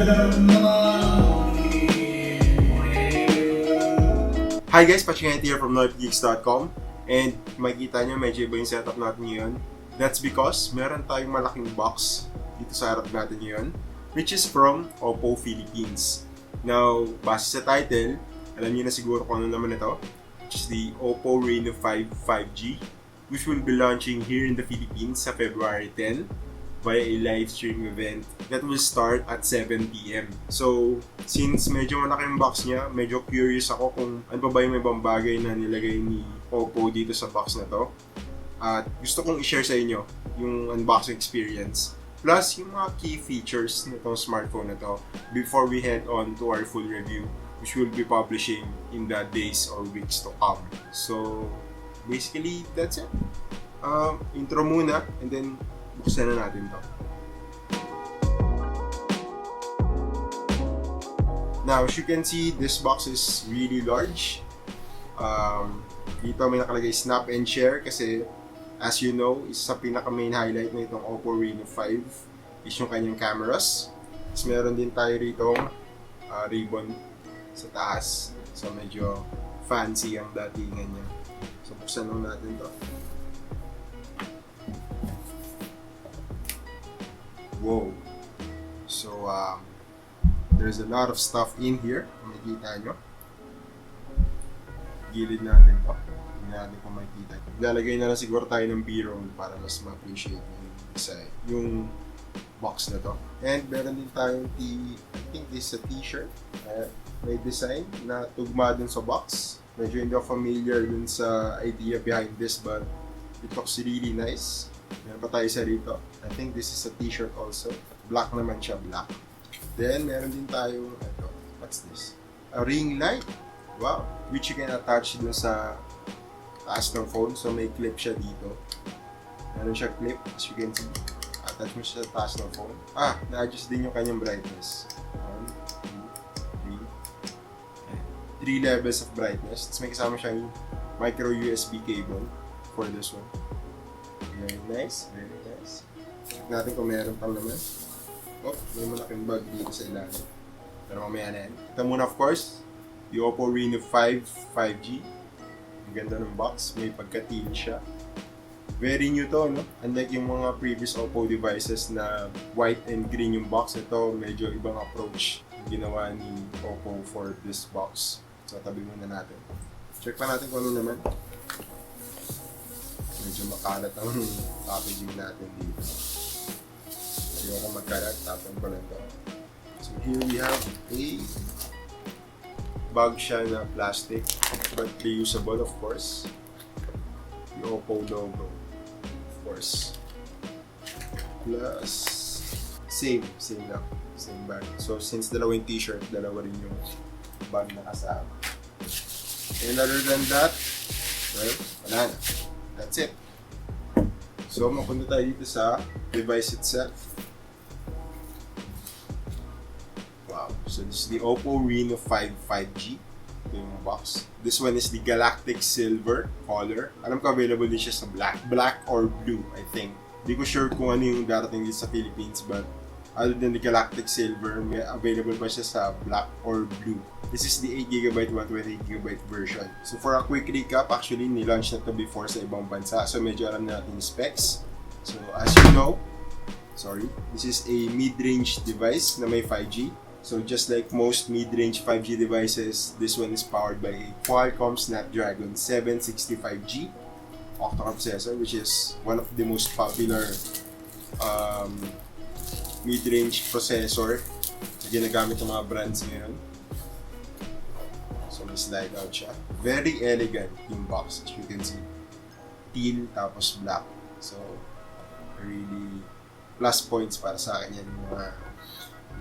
Hi guys, Pachingay here from NorthGeeks.com, and makikita nyo medyo iba yung setup natin ngayon. That's because meron tayong malaking box dito sa harap natin ngayon, which is from OPPO Philippines. Now, base sa title, alam niyo na siguro kung ano naman ito, which is the OPPO Reno 5 5G, which will be launching here in the Philippines sa February 10 via a live stream event that will start at 7 p.m. So, since medyo malaki yung box niya, medyo curious ako kung ano pa ba yung ibang bagay na nilagay ni OPPO dito sa box na to. At gusto kong i-share sa inyo yung unboxing experience. Plus, yung mga key features nitong smartphone na to before we head on to our full review, which we'll be publishing in the days or weeks to come. So, basically, that's it. Intro muna, and then buksan na natin to. Now, as you can see, this box is really large. Dito may nakalagay snap and share kasi as you know, isa sa pinaka-main highlight na itong OPPO Reno 5 is yung kanyang cameras. Tapos meron din tayo rito ribbon sa taas. So medyo fancy ang datingan niya. So buksan lang natin to. Wow! So there's a lot of stuff in here. Makikita nyo. Gilid natin to. Hindi natin kung makikita. Lalagay na lang siguro tayo ng B-roll para mas ma-appreciate yung box na to. And meron din tayong I think this is a t-shirt. May design na tugma dun sa box. Medyo hindi ako familiar dun sa idea behind this, but it looks really nice. Meron pa tayo sa rito. I think this is a t-shirt also. Black naman siya, black. Then, meron din tayo, what's this? A ring light. Wow! Which you can attach dun sa taas ng phone. So, may clip siya dito. Meron siya clip, as you can see. Attach mo siya sa taas ng phone. Na-adjust din yung kanyang brightness. 1, 2, 3. 3 levels of brightness. Tapos may kasama siyang micro USB cable for this one. Very nice, very nice. Check natin kung meron pang naman. Oh, may malaking bag dito sa ilalim. Pero mamaya na yan. Ito muna of course, the OPPO Reno 5 5G. Ang ganda ng box, may pagka-teal siya. Very new to, no? Unlike yung mga previous OPPO devices na white and green yung box, ito medyo ibang approach yung ginawa ni OPPO for this box. So tabi muna natin. Check pa natin kung ano naman. Medyo makalat ang packaging natin dito. Ayoko magkalat, tapon ko lang ito. So here we have a bag siya na plastic, but reusable of course. The OPPO logo, of course. Plus, same lang, same bag. So since dalawa yung t-shirt, dalawa rin yung bag na kasama. And other than that, well, wala na. That's it. So, mapunta tayo dito sa device itself. Wow. So, this is the OPPO Reno 5 5G. Ito yung box. This one is the Galactic Silver color. Alam ko available din siya sa black or blue, I think. Hindi ko sure kung ano yung darating dito sa Philippines, but other than the Galactic Silver, may available pa siya sa black or blue. This is the 8GB, 128GB version. So for a quick recap, actually, nilaunch na ito before sa ibang bansa. So medyo alam natin yung specs. So as you know, this is a mid-range device na may 5G. So just like most mid-range 5G devices, this one is powered by a Qualcomm Snapdragon 765G octa-core processor, which is one of the most popular mid-range processor na ginagamit ng mga brands ngayon. So may slide out siya. Very elegant yung box, as you can see. Teal tapos black. So really plus points para sa akin yan yung mga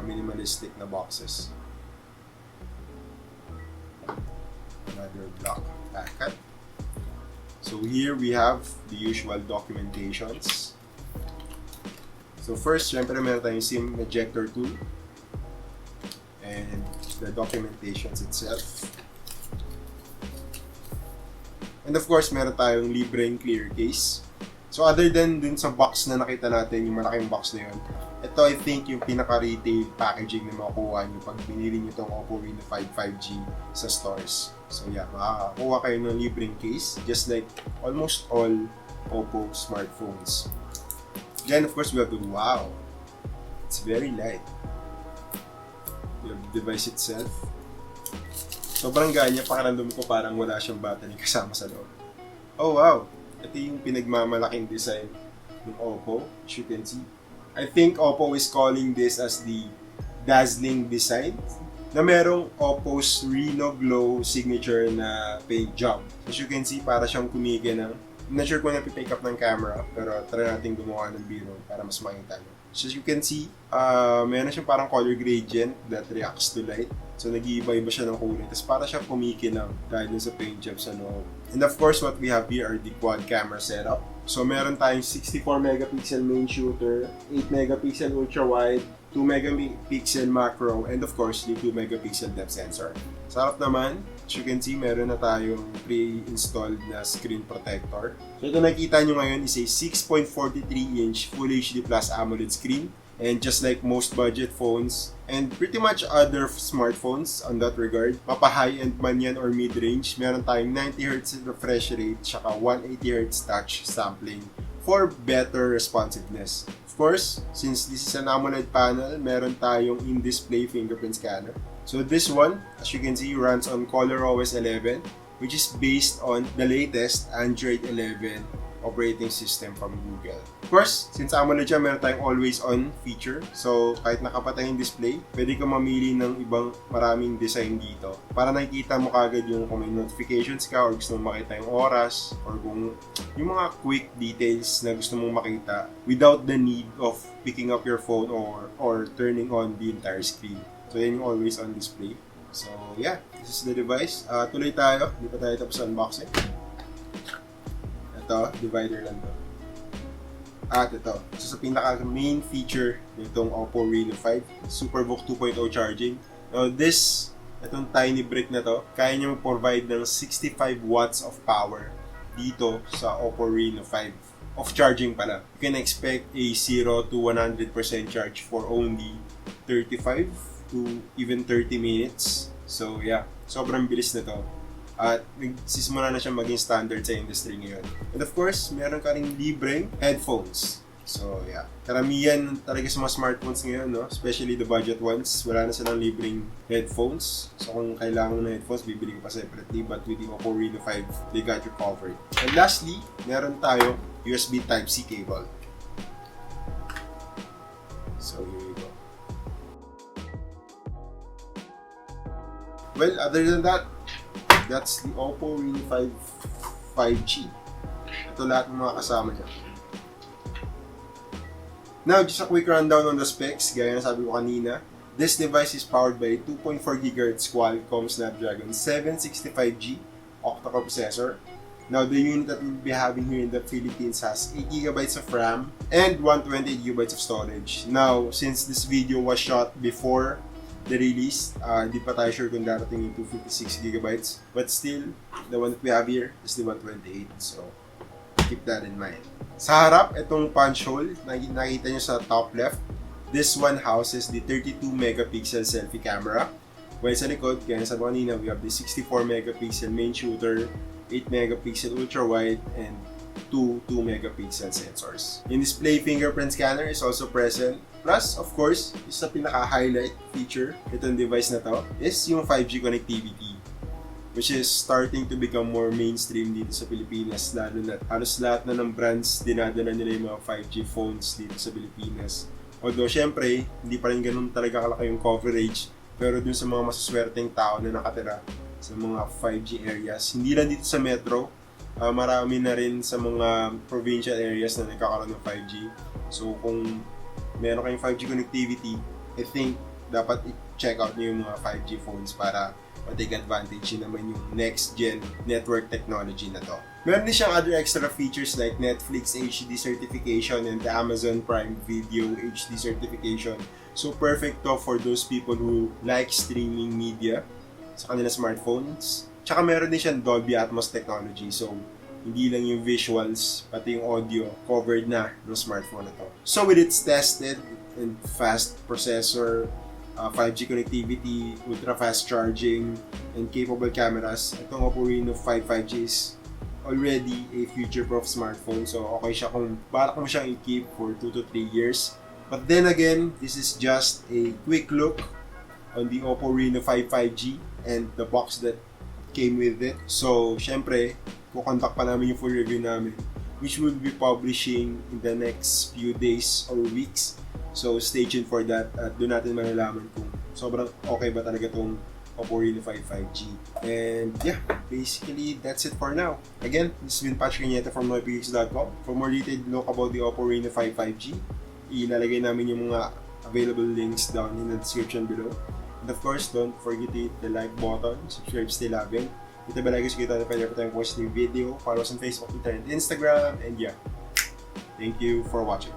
minimalistic na boxes. Another black packet. So here we have the usual documentations. So first, syempre meron tayong SIM ejector tool and the documentations itself. And of course, meron tayong libreng clear case. So other than dun sa box na nakita natin, yung malaking box na yun, ito I think yung pinaka-retail packaging na makukuha nyo pag binili nyo itong OPPO Reno 5 5G sa stores. So yeah, makakakuha kayo ng libreng case, just like almost all OPPO smartphones. Then of course we have the wow, it's very light. We have the device itself. Sobrang ganya, pakiramdam ko parang wala siyang battery kasama sa loob. Oh wow! Ito yung pinagmamalaking design ng OPPO, as you can see. I think OPPO is calling this as the dazzling design na merong OPPO's Reno Glow signature na paint job. As you can see, para siyang kumikinang. I'm not sure kung napipick up ng camera, pero try natin gumawa ng biro para mas makita nyo. So as you can see, meron siyang parang color gradient that reacts to light. So nag-iiba-iba siya ng kulay. Tapos para siya pumikinang dahil dun sa paint job sa loob. And of course, what we have here are the quad camera setup. So meron tayong 64 megapixel main shooter, 8 megapixel ultra wide, 2 megapixel macro, and of course, the 2 megapixel depth sensor. Sa harap naman, as you can see, meron na tayong pre-installed na screen protector. So ito nakikita nyo ngayon is a 6.43-inch Full HD Plus AMOLED screen. And just like most budget phones, and pretty much other smartphones on that regard, mapa-high-end man yan or mid-range, meron tayong 90Hz refresh rate, tsaka 180Hz touch sampling for better responsiveness. Of course, since this is an AMOLED panel, meron tayong in-display fingerprint scanner. So this one, as you can see, runs on ColorOS 11, which is based on the latest Android 11 operating system from Google. Of course, since AMOLED siya, meron tayong always-on feature. So, kahit nakapatay yung display, pwede ka mamili ng ibang maraming design dito. Para nakikita mo kagad yung kung may notifications ka or gusto mong makita yung oras or kung yung mga quick details na gusto mong makita without the need of picking up your phone or turning on the entire screen. So, yan yung always-on display. So, yeah, this is the device. Tuloy tayo. Hindi pa tayo tapos sa unboxing. Ito, divider lang to. At ito, so sa pinaka-main feature nitong OPPO Reno 5, SuperVOOC 2.0 charging. Now itong tiny brick na to, kaya niya mag-provide ng 65 watts of power dito sa OPPO Reno 5. Of charging pala. You can expect a 0 to 100% charge for only 35 to even 30 minutes. So yeah, sobrang bilis na to. At nagsisimula na siya maging standard sa industry ngayon. And of course, meron ka ring libreng headphones. So yeah, karamihan talaga sa mga smartphones ngayon, no? Especially the budget ones, wala na silang libreng headphones. So kung kailangan mo ng headphones, bibili ko pa separately. But with the OPPO Reno 5, they got you covered. And lastly, meron tayo USB Type-C cable. So here we go. Well, other than that, that's the OPPO Reno 5 5G. Ito lahat ng mga kasama niya. Now, just a quick rundown on the specs. Gaya na sabi ko kanina, this device is powered by a 2.4 GHz Qualcomm Snapdragon 765G octa-core processor. Now, the unit that we'll be having here in the Philippines has 8 GB of RAM and 128 GB of storage. Now, since this video was shot before the release, hindi pa tayo sure kung darating yung 256 GB, but still, the one that we have here is the 128, so keep that in mind. Sa harap, itong punch hole, nakita nyo sa top left, this one houses the 32 megapixel selfie camera. While sa likod, kaya sa kanina, we have the 64 megapixel main shooter, 8 megapixel ultra wide, and 2 megapixel sensors. Yung display fingerprint scanner is also present. Plus, of course, isa pinaka-highlight feature itong device na to is yung 5G connectivity, which is starting to become more mainstream dito sa Pilipinas, lalo na halos lahat na ng brands dinadala nila yung mga 5G phones dito sa Pilipinas. Although, syempre, hindi pa rin ganun talaga kalaki yung coverage, pero dun sa mga masuswerteng tao na nakatira sa mga 5G areas, hindi lang dito sa metro, marami na rin sa mga provincial areas na nagkakaroon ng 5G. So, kung meron kayong 5G connectivity, I think dapat i-check out nyo yung mga 5G phones para ma-take advantage yun naman yung next-gen network technology na to. Meron din siyang other extra features like Netflix HD certification and the Amazon Prime Video HD certification. So perfect to for those people who like streaming media sa kanilang smartphones. Tsaka meron din siyang Dolby Atmos technology. So hindi lang yung visuals, pati yung audio, covered na ng smartphone na to. So with its tested and fast processor, 5G connectivity, ultra-fast charging, and capable cameras, itong OPPO Reno 5 5G is already a future-proof smartphone. So okay siya kung balak mo siyang i-keep for 2 to 3 years. But then again, this is just a quick look on the OPPO Reno 5 5G and the box that came with it. So, syempre, kukontak pa namin yung full review namin, which we'll be publishing in the next few days or weeks. So, stay tuned for that at doon natin malalaman kung sobrang okay ba talaga itong OPPO Reno 5 5G. And yeah, basically, that's it for now. Again, this has been Patrick Cañete from OPPO.com. For more detailed look about the OPPO Reno 5 5G, ilalagay namin yung mga available links down in the description below. And of course, don't forget to hit the like button, subscribe, stay loving. Hit the bell icon so kita na pwede pa tayong post new video. Follow us on Facebook, Twitter, and Instagram. And yeah, thank you for watching.